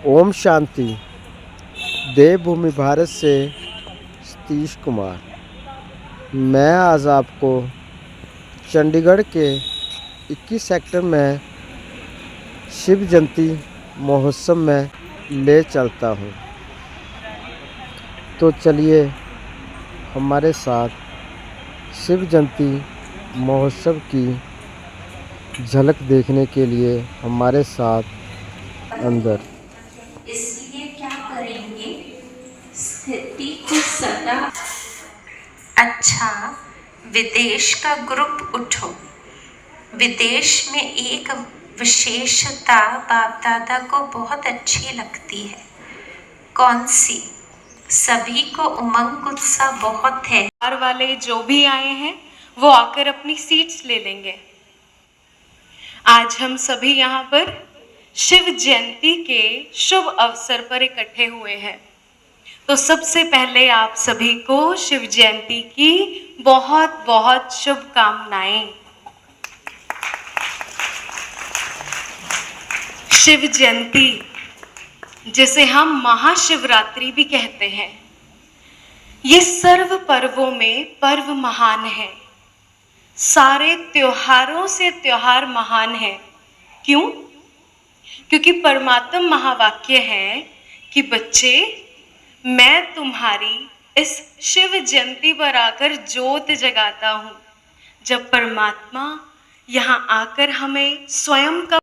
ओम शांति। देवभूमि भारत से सतीश कुमार। मैं आज आपको चंडीगढ़ के 21 सेक्टर में शिव जयंती महोत्सव में ले चलता हूँ। तो चलिए हमारे साथ शिव जयंती महोत्सव की झलक देखने के लिए हमारे साथ अंदर। इसलिए क्या करेंगे, स्थिति को सदा अच्छा। विदेश का ग्रुप उठो। विदेश में एक विशेषता बाप दादा को बहुत अच्छी लगती है। कौन सी? सभी को उमंग उत्साह बहुत है। बाहर वाले जो भी आए हैं वो आकर अपनी सीट्स ले लेंगे। आज हम सभी यहाँ पर शिव जयंती के शुभ अवसर पर इकट्ठे हुए हैं। तो सबसे पहले आप सभी को शिव जयंती की बहुत बहुत शुभकामनाएं। शिव जयंती जिसे हम महाशिवरात्रि भी कहते हैं, ये सर्व पर्वों में पर्व महान है। सारे त्योहारों से त्योहार महान है। क्यों? क्योंकि परमात्म महावाक्य है कि बच्चे, मैं तुम्हारी इस शिव जयंती पर आकर ज्योत जगाता हूँ। जब परमात्मा यहाँ आकर हमें स्वयं का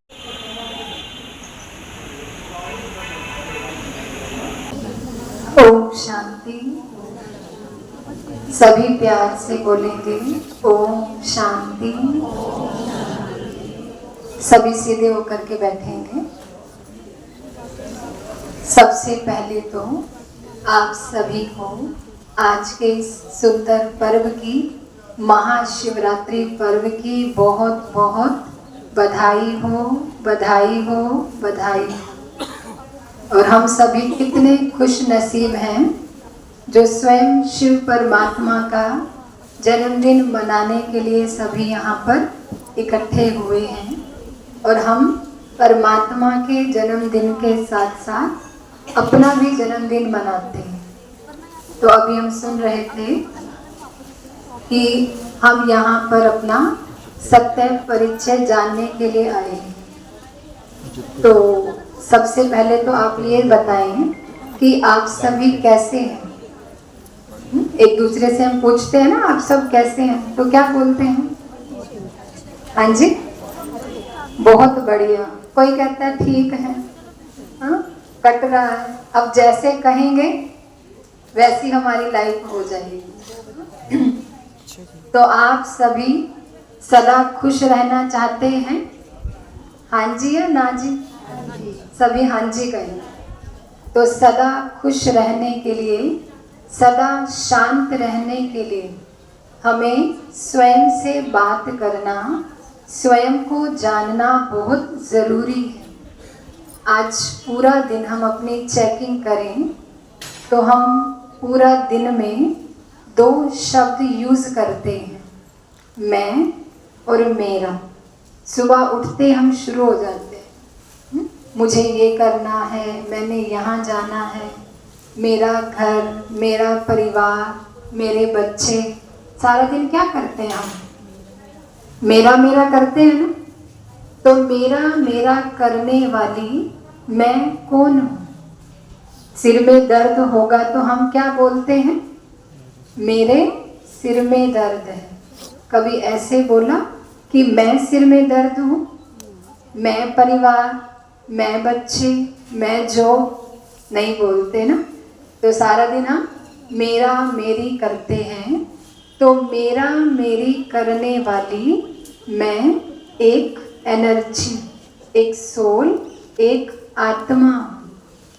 ओम शांति। सभी प्यार से बोलेंगे ओम शांति। सभी सीधे होकर के बैठेंगे। सबसे पहले तो आप सभी को आज के इस सुंदर पर्व की, महाशिवरात्रि पर्व की बहुत बहुत बधाई हो, बधाई हो, बधाई हो। और हम सभी कितने खुश नसीब हैं जो स्वयं शिव परमात्मा का जन्मदिन मनाने के लिए सभी यहाँ पर इकट्ठे हुए हैं। और हम परमात्मा के जन्मदिन के साथ साथ अपना भी जन्मदिन मनाते हैं। तो अभी हम सुन रहे थे कि हम यहाँ पर अपना सत्य परिचय जानने के लिए आए हैं। तो सबसे पहले तो आप ये बताएं कि आप सभी कैसे हैं। एक दूसरे से हम पूछते हैं ना, आप सब कैसे हैं, तो क्या बोलते हैं? हाँ जी, बहुत बढ़िया। कोई कहता है ठीक है, हाँ, कट रहा है। अब जैसे कहेंगे वैसी हमारी लाइफ हो जाएगी। तो आप सभी सदा खुश रहना चाहते हैं? हाँ जी या ना जी? सभी हाँ जी कहें। तो सदा खुश रहने के लिए, सदा शांत रहने के लिए हमें स्वयं से बात करना, स्वयं को जानना बहुत ज़रूरी है। आज पूरा दिन हम अपनी चेकिंग करें तो हम पूरा दिन में 2 शब्द यूज़ करते हैं, मैं और मेरा। सुबह उठते हम शुरू हो जाते हैं, मुझे ये करना है, मैंने यहाँ जाना है, मेरा घर, मेरा परिवार, मेरे बच्चे। सारा दिन क्या करते हैं हम? मेरा मेरा करते हैं ना। तो मेरा मेरा करने वाली मैं कौन हूँ? सिर में दर्द होगा तो हम क्या बोलते हैं? मेरे सिर में दर्द है। कभी ऐसे बोला कि मैं सिर में दर्द हूँ? मैं परिवार, मैं बच्चे, मैं जॉब नहीं बोलते ना। तो सारा दिन हम मेरा मेरी करते हैं। तो मेरा मेरी करने वाली मैं एक एनर्जी, एक सोल, एक आत्मा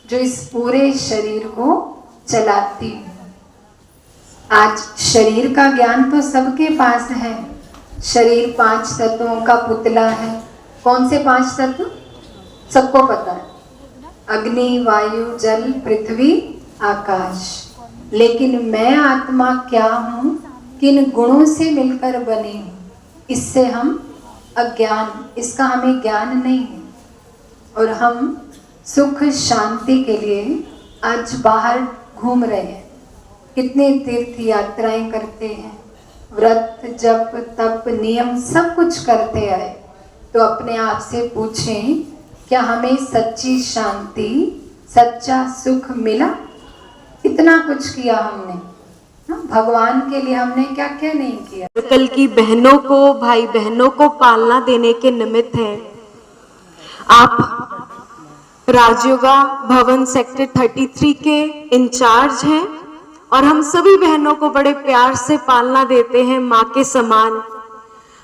जो इस पूरे शरीर को चलाती हूँ। आज शरीर का ज्ञान तो सबके पास है। शरीर 5 तत्वों का पुतला है। कौन से 5 तत्व? सबको पता है, अग्नि, वायु, जल, पृथ्वी, आकाश। लेकिन मैं आत्मा क्या हूँ, किन गुणों से मिलकर बनी हूँ, इससे हम अज्ञान, इसका हमें ज्ञान नहीं है। और हम सुख शांति के लिए आज बाहर घूम रहे हैं। कितने तीर्थ यात्राएं करते हैं, व्रत जप तप नियम सब कुछ करते आए। तो अपने आप से पूछें, क्या हमें सच्ची शांति सच्चा सुख मिला? इतना कुछ किया हमने, भगवान के लिए हमने क्या क्या नहीं किया। कल की बहनों को, भाई बहनों को पालना देने के निमित्त है। आप राजयोगा भवन सेक्टर 33 के इंचार्ज हैं और हम सभी बहनों को बड़े प्यार से पालना देते हैं माँ के समान।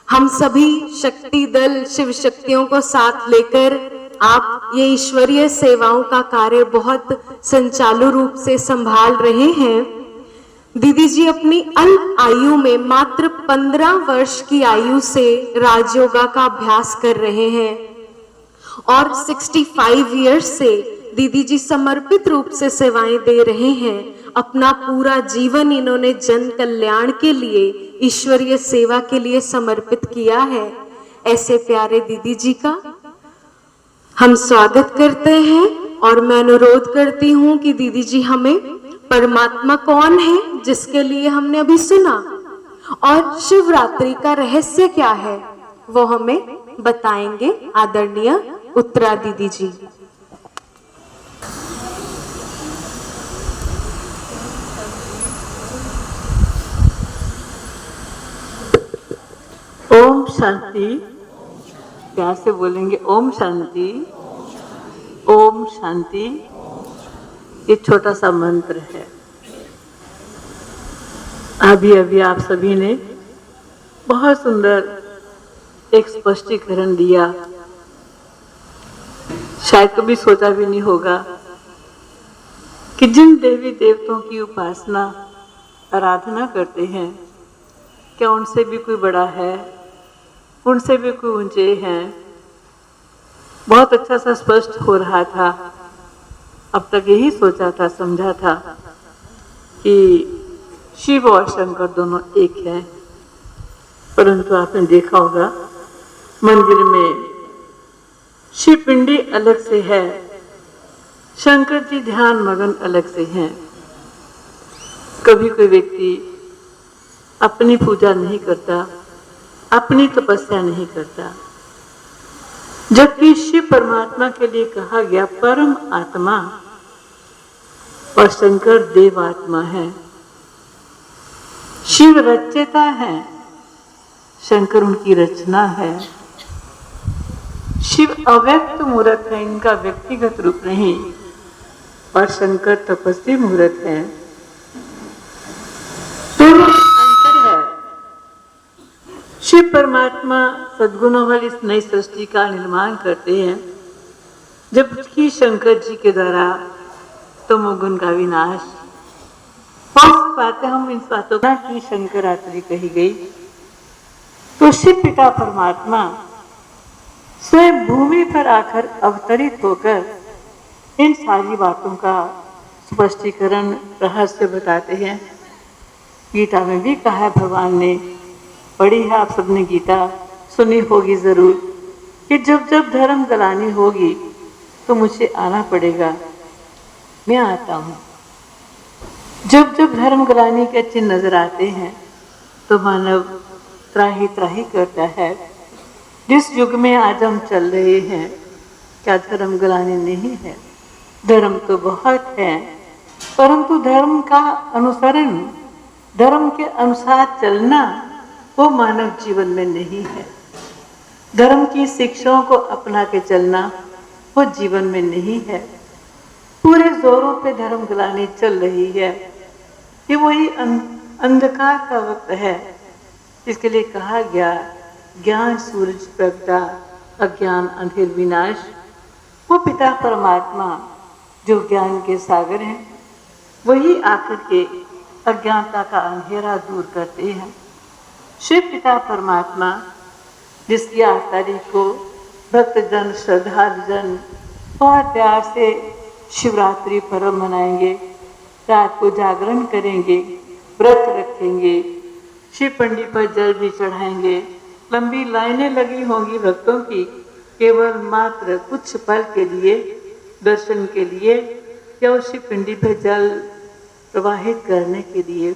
हम सभी शक्ति दल शिव शक्तियों को साथ लेकर आप ये ईश्वरीय सेवाओं का कार्य बहुत संचालु रूप से संभाल रहे हैं। दीदी जी अपनी अल्प आयु में मात्र 15 वर्ष की आयु से राजयोगा का अभ्यास कर रहे हैं और 65 इयर्स से दीदी जी समर्पित रूप से सेवाएं दे रहे हैं। अपना पूरा जीवन इन्होंने जन कल्याण के लिए, ईश्वरीय सेवा के लिए समर्पित किया है। ऐसे प्यारे दीदी जी का हम स्वागत करते हैं और मैं अनुरोध करती हूँ कि दीदी जी हमें परमात्मा कौन है जिसके लिए हमने अभी सुना और शिवरात्रि का रहस्य क्या है वो हमें बताएंगे आदरणीय उत्तरा दीदी जी। ओम शांति। प्यार से बोलेंगे ओम शांति। ओम शांति ये छोटा सा मंत्र है। अभी आप सभी ने बहुत सुंदर एक स्पष्टीकरण दिया। शायद कभी सोचा भी नहीं होगा कि जिन देवी देवताओं की उपासना आराधना करते हैं, क्या उनसे भी कोई बड़ा है, उनसे भी कोई ऊंचे हैं। बहुत अच्छा सा स्पष्ट हो रहा था। अब तक यही सोचा था, समझा था कि शिव और शंकर दोनों एक हैं, परंतु आपने देखा होगा मंदिर में शिव पिंडी अलग से है, शंकर जी ध्यान मगन अलग से हैं। कभी कोई व्यक्ति अपनी पूजा नहीं करता, अपनी तपस्या नहीं करता, जबकि शिव परमात्मा के लिए कहा गया परम आत्मा और शंकर देवात्मा है। शिव रचयिता है, शंकर उनकी रचना है। शिव अव्यक्त मूर्त है, इनका व्यक्तिगत रूप नहीं, और शंकर तपस्वी मूर्त है। दोनों अंतर है। शिव परमात्मा सद्गुणों वाली इस नई सृष्टि का निर्माण करते हैं, जबकि शंकर जी के द्वारा तमोगुण का विनाश। बहुत बातें हम इन बातों का की शंकरात्रि कही गई, तो शिव पिता परमात्मा स्वयं भूमि पर आकर अवतरित होकर इन सारी बातों का स्पष्टीकरण रहस्य बताते हैं। गीता में भी कहा है, भगवान ने, पढ़ी है आप सबने गीता, सुनी होगी जरूर, कि जब जब धर्म गलानी होगी तो मुझे आना पड़ेगा, मैं आता हूँ। जब जब धर्म गलानी के चिन्ह नजर आते हैं तो मानव त्राही त्राही करता है। जिस युग में आज हम चल रहे हैं, क्या धर्म गलानी नहीं है? धर्म तो बहुत है, परंतु धर्म का अनुसरण, धर्म के अनुसार चलना वो मानव जीवन में नहीं है। धर्म की शिक्षाओं को अपना के चलना वो जीवन में नहीं है। पूरे जोरों पे धर्म गलानी चल रही है। ये वही अंधकार का वक्त है, इसके लिए कहा गया ज्ञान सूरज प्रगटा, अज्ञान अंधेर विनाश। वो पिता परमात्मा जो ज्ञान के सागर हैं, वही आकर के अज्ञानता का अंधेरा दूर करते हैं। शिव पिता परमात्मा जिसकी 8 तारीख को भक्तजन श्रद्धालुजन बहुत प्यार से शिवरात्रि पर्व मनाएंगे, रात को जागरण करेंगे, व्रत रखेंगे, शिव पंडित पर जल भी चढ़ाएंगे। लंबी लाइनें लगी होंगी भक्तों की, केवल मात्र कुछ पल के लिए दर्शन के लिए या उस शिव पिंडी पर जल प्रवाहित करने के लिए।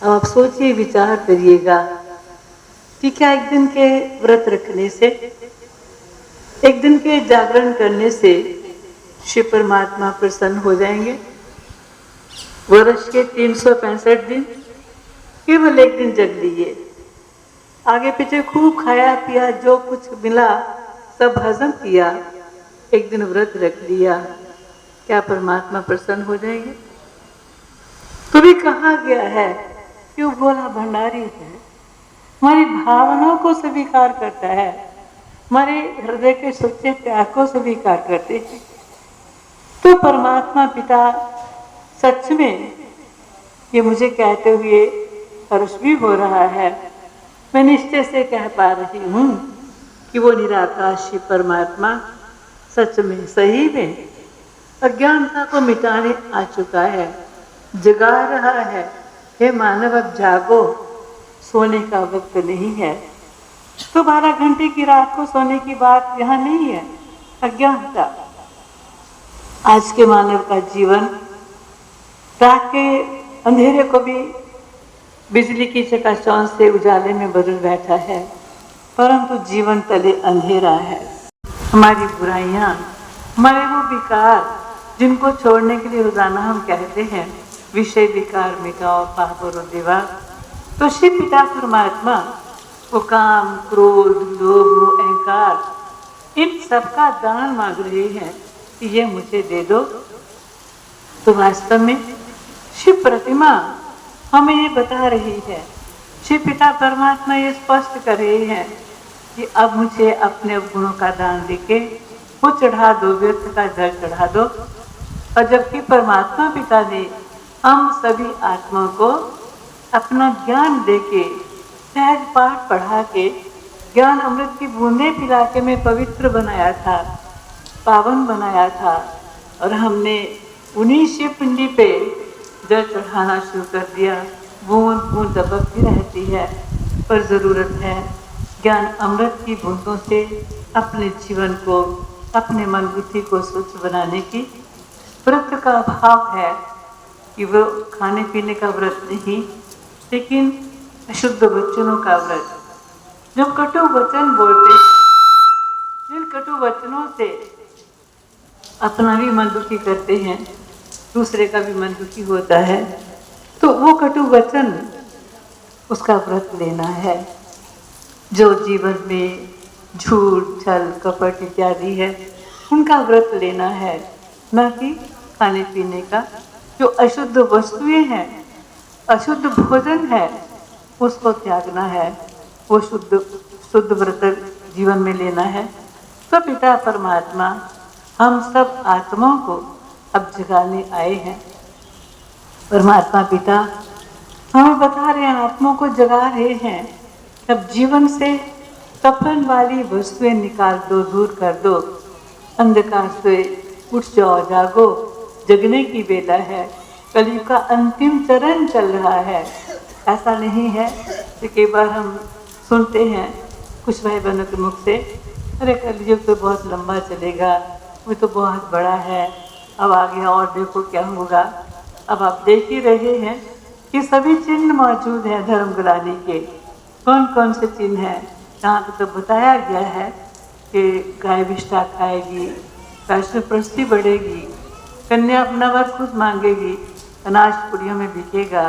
अब आप सोचिए, विचार करिएगा कि क्या एक दिन के व्रत रखने से, एक दिन के जागरण करने से शिव परमात्मा प्रसन्न हो जाएंगे? वर्ष के 365 दिन केवल एक दिन जग लिए, आगे पीछे खूब खाया पिया, जो कुछ मिला सब हजम किया, एक दिन व्रत रख लिया, क्या परमात्मा प्रसन्न हो जाएंगे? तो भी कहा गया है कि वो भोला भंडारी है, हमारी भावनाओं को स्वीकार करता है, हमारे हृदय के सच्चे त्याग को स्वीकार करते हैं। तो परमात्मा पिता सच में, ये मुझे कहते हुए हर्ष भी हो रहा है, मैं निश्चय से कह पा रही हूँ कि वो निराकार शिव परमात्मा सच में, सही में अज्ञानता को मिटाने आ चुका है, जगा रहा है। हे मानव, अब जागो, सोने का वक्त नहीं है। तो 12 घंटे की रात को सोने की बात यहाँ नहीं है, अज्ञानता। आज के मानव का जीवन रात के अंधेरे को भी बिजली की चकाचौंध से उजाले में बदल बैठा है, परंतु जीवन तले अंधेरा है। हमारी बुराइयां, हमारे वो विकार जिनको छोड़ने के लिए रोजाना हम कहते हैं विषय विकार मिटाओ पाप और देवा, तो शिव पिता परमात्मा वो काम, क्रोध, लोभ, मोह, अहंकार, इन सबका दान मांग रहे हैं कि ये मुझे दे दो। तो वास्तव में शिव प्रतिमा हमें ये बता रही है, शिव पिता परमात्मा ये स्पष्ट कर रहे हैं कि अब मुझे अपने गुणों का दान देके वो चढ़ा दो, व्यर्थ का जल चढ़ा दो। और जबकि परमात्मा पिता ने हम सभी आत्माओं को अपना ज्ञान देके, सहज पाठ पढ़ा के, ज्ञान अमृत की बूंदें पिला के मैं पवित्र बनाया था, पावन बनाया था, और हमने उन्हीं शिव पिंडी पे जल चढ़ाना शुरू कर दिया। बूंद बूंद दबकती रहती है, पर ज़रूरत है ज्ञान अमृत की बूंदों से अपने जीवन को, अपने मन बुद्धि को स्वच्छ बनाने की। व्रत का भाव है कि वो खाने पीने का व्रत नहीं, लेकिन शुद्ध वचनों का व्रत। जो कटु वचन बोलते हैं, जिन कटु वचनों से अपना भी मन दुखी करते हैं, दूसरे का भी मन दुखी होता है, तो वो कटु वचन, उसका व्रत लेना है। जो जीवन में झूठ, छल, कपट इत्यादि है, उनका व्रत लेना है, न कि खाने पीने का। जो अशुद्ध वस्तुएं हैं, अशुद्ध भोजन है, उसको त्यागना है, वो शुद्ध व्रत जीवन में लेना है। तो पिता परमात्मा हम सब आत्माओं को अब जगाने आए हैं। परमात्मा पिता हमें बता रहे हैं, आत्माओं को जगा रहे हैं, अब जीवन से कफन वाली वस्तुएं निकाल दो, दूर कर दो, अंधकार से उठ जाओ, जागो, जगने की बेला है। कलयुग का अंतिम चरण चल रहा है। ऐसा नहीं है कि कई बार हम सुनते हैं कुछ भाई बहनों के मुख से, अरे कलयुग तो बहुत लंबा चलेगा, वो तो बहुत बड़ा है, अब आगे और देखो क्या होगा। अब आप देख ही रहे हैं कि सभी चिन्ह मौजूद हैं धर्म गिराने के। कौन कौन से चिन्ह हैं? यहाँ पर तो बताया गया है कि गाय विष्ठा खाएगी, राष्ट्रप्रस्ति बढ़ेगी, कन्या अपना वर खुद मांगेगी, अनाज पुड़ियों में बिकेगा।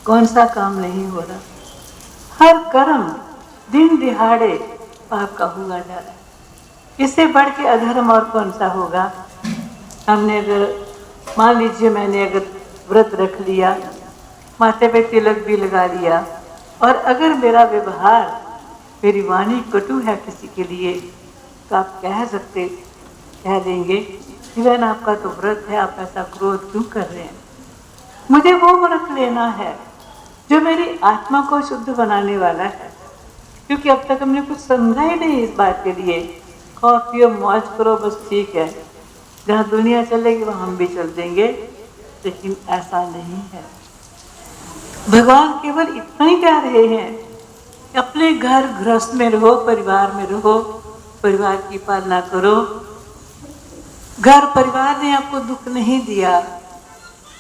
कौन सा काम नहीं हो रहा? हर कर्म दिन दिहाड़े पाप का हुआ जा रहा है। इससे बढ़ के अधर्म और कौन सा होगा? हमने अगर मान लीजिए मैंने अगर व्रत रख लिया, माथे पे तिलक भी लगा लिया, और अगर मेरा व्यवहार, मेरी वाणी कटु है किसी के लिए, तो आप कह देंगे कि बहन आपका तो व्रत है, आप ऐसा क्रोध क्यों कर रहे हैं? मुझे वो व्रत लेना है जो मेरी आत्मा को शुद्ध बनाने वाला है, क्योंकि अब तक हमने कुछ समझा ही नहीं इस बात के लिए। खाओ पियो मौज करो, बस ठीक है, जहाँ दुनिया चलेगी वहाँ हम भी चल देंगे, लेकिन ऐसा नहीं है। भगवान केवल इतना ही कह रहे हैं कि अपने घर गृहस्थ में रहो, परिवार में रहो, परिवार की पालना करो, घर परिवार ने आपको दुख नहीं दिया,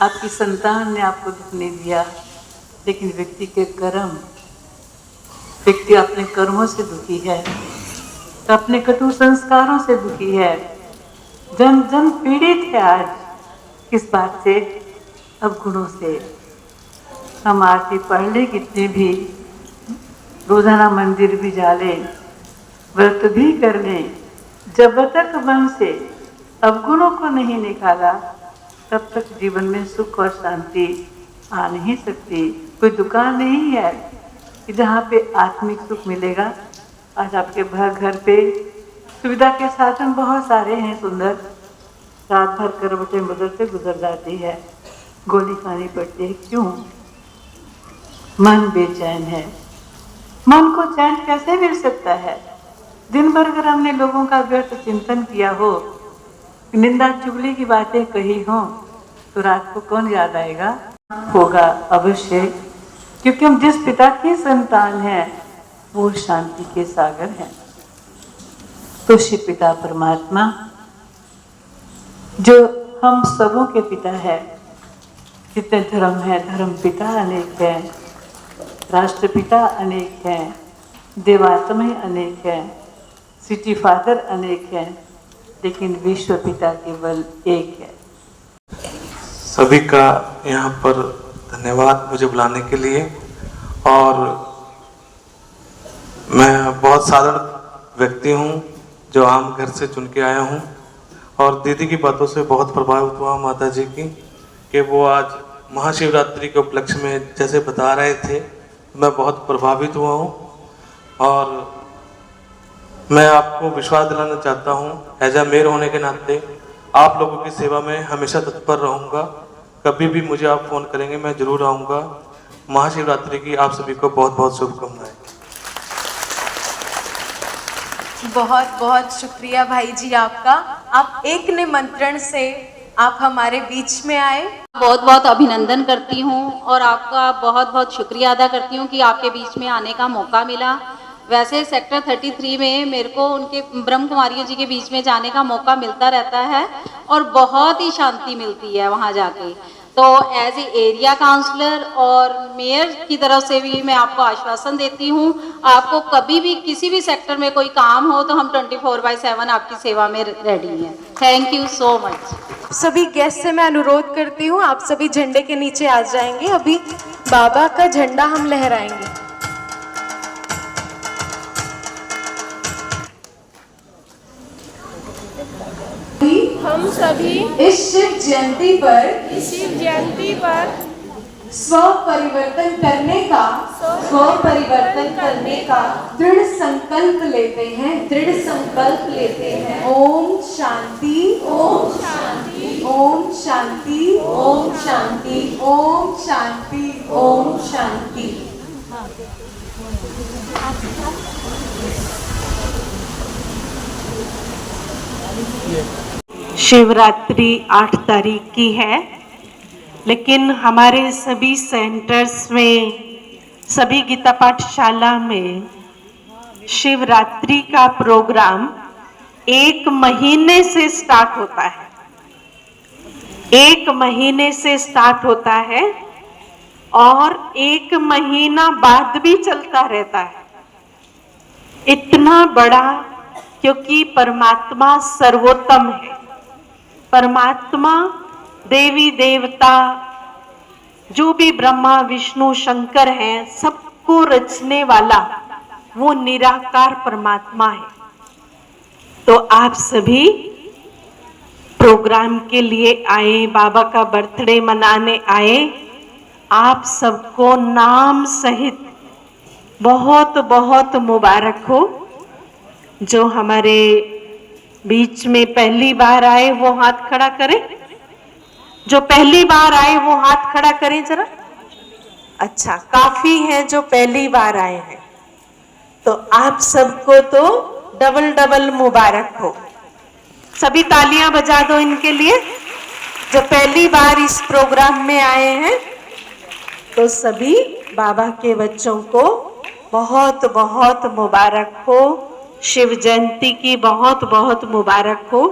आपकी संतान ने आपको दुख नहीं दिया, लेकिन व्यक्ति के कर्म, व्यक्ति अपने कर्मों से दुखी है, अपने कटु संस्कारों से दुखी है। जन जन पीड़ित है आज। किस बात से? अवगुणों से। हम आरती पढ़ ले, कितने भी रोजाना मंदिर भी जा लें, व्रत भी कर लें, जब तक मन से अवगुणों को नहीं निकाला तब तक जीवन में सुख और शांति आ नहीं सकती। कोई दुकान नहीं है कि जहाँ पे आत्मिक सुख मिलेगा। आज आपके घर पे सुविधा के साधन बहुत सारे हैं सुंदर, रात भर करवटें बदलते गुजर जाती है, गोली खानी पड़ती है। क्यों? मन बेचैन है। मन को चैन कैसे मिल सकता है? दिन भर अगर हमने लोगों का व्यर्थ चिंतन किया हो, निंदा चुगली की बातें कही हो, तो रात को कौन याद आएगा? होगा अवश्य, क्योंकि हम जिस पिता की संतान हैं वो शांति के सागर हैं। तो शिव पिता परमात्मा जो हम सबों के पिता है, जितने धर्म है, धर्म पिता अनेक हैं, राष्ट्रपिता अनेक हैं, देवात्माएं अनेक हैं, सिटी फादर अनेक हैं, लेकिन विश्व पिता केवल एक है। सभी का यहाँ पर धन्यवाद मुझे बुलाने के लिए। और मैं बहुत साधारण व्यक्ति हूँ जो आम घर से चुन के आया हूँ, और दीदी की बातों से बहुत प्रभावित हुआ माता जी की, कि वो आज महाशिवरात्रि के उपलक्ष्य में जैसे बता रहे थे, मैं बहुत प्रभावित हुआ हूँ। और मैं आपको विश्वास दिलाना चाहता हूँ, एज ए मेयर होने के नाते आप लोगों की सेवा में हमेशा तत्पर रहूँगा। कभी भी मुझे आप फ़ोन करेंगे, मैं ज़रूर आऊँगा। महाशिवरात्रि की आप सभी को बहुत बहुत शुभकामनाएं। बहुत बहुत शुक्रिया भाई जी आपका। आप एक निमंत्रण से आप हमारे बीच में आए। बहुत बहुत अभिनंदन करती हूँ और आपका बहुत बहुत शुक्रिया अदा करती हूँ कि आपके बीच में आने का मौका मिला। वैसे सेक्टर 33 में मेरे को उनके ब्रह्म कुमारियों जी के बीच में जाने का मौका मिलता रहता है और बहुत ही शांति मिलती है वहाँ जाके। तो एज ए एरिया काउंसलर और मेयर की तरफ से भी मैं आपको आश्वासन देती हूँ, आपको कभी भी किसी भी सेक्टर में कोई काम हो तो हम 24/7 आपकी सेवा में रेडी हैं। Thank you so much. सभी गेस्ट से मैं अनुरोध करती हूँ, आप सभी झंडे के नीचे आ जाएंगे। अभी बाबा का झंडा हम लहराएंगे। हम सभी इस शिव जयंती पर स्व परिवर्तन करने का दृढ़ संकल्प लेते हैं। ओम शांति, ओम शांति, ओम शांति, ओम शांति, ओम शांति, ओम शांति। शिवरात्रि 8 तारीख की है, लेकिन हमारे सभी सेंटर्स में, सभी गीता पाठशाला में शिवरात्रि का प्रोग्राम 1 महीने से स्टार्ट होता है। 1 महीने से स्टार्ट होता है और 1 महीना बाद भी चलता रहता है। इतना बड़ा, क्योंकि परमात्मा सर्वोत्तम है। परमात्मा, देवी देवता, जो भी ब्रह्मा विष्णु शंकर हैं, सबको रचने वाला वो निराकार परमात्मा है। तो आप सभी प्रोग्राम के लिए आए, बाबा का बर्थडे मनाने आए। आप सबको नाम सहित बहुत बहुत मुबारक हो। जो हमारे बीच में पहली बार आए वो हाथ खड़ा करें। जो पहली बार आए वो हाथ खड़ा करें जरा। अच्छा, काफी हैं जो पहली बार आए हैं, तो आप सबको तो डबल डबल मुबारक हो। सभी तालियां बजा दो इनके लिए जो पहली बार इस प्रोग्राम में आए हैं। तो सभी बाबा के बच्चों को बहुत बहुत मुबारक हो। शिव जयंती की बहुत बहुत मुबारक हो।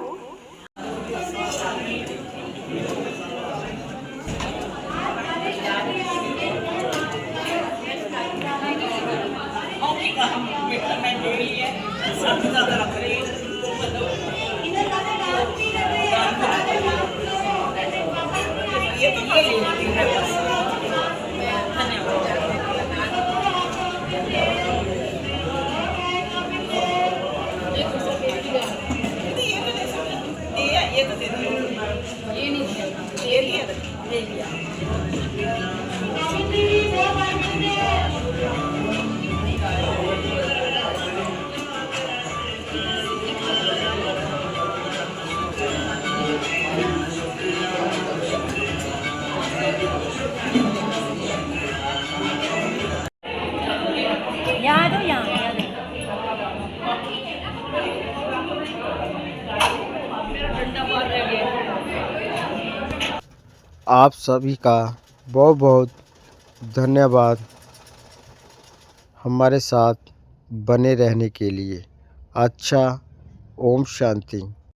आप सभी का बहुत बहुत धन्यवाद हमारे साथ बने रहने के लिए। अच्छा, ओम शांति।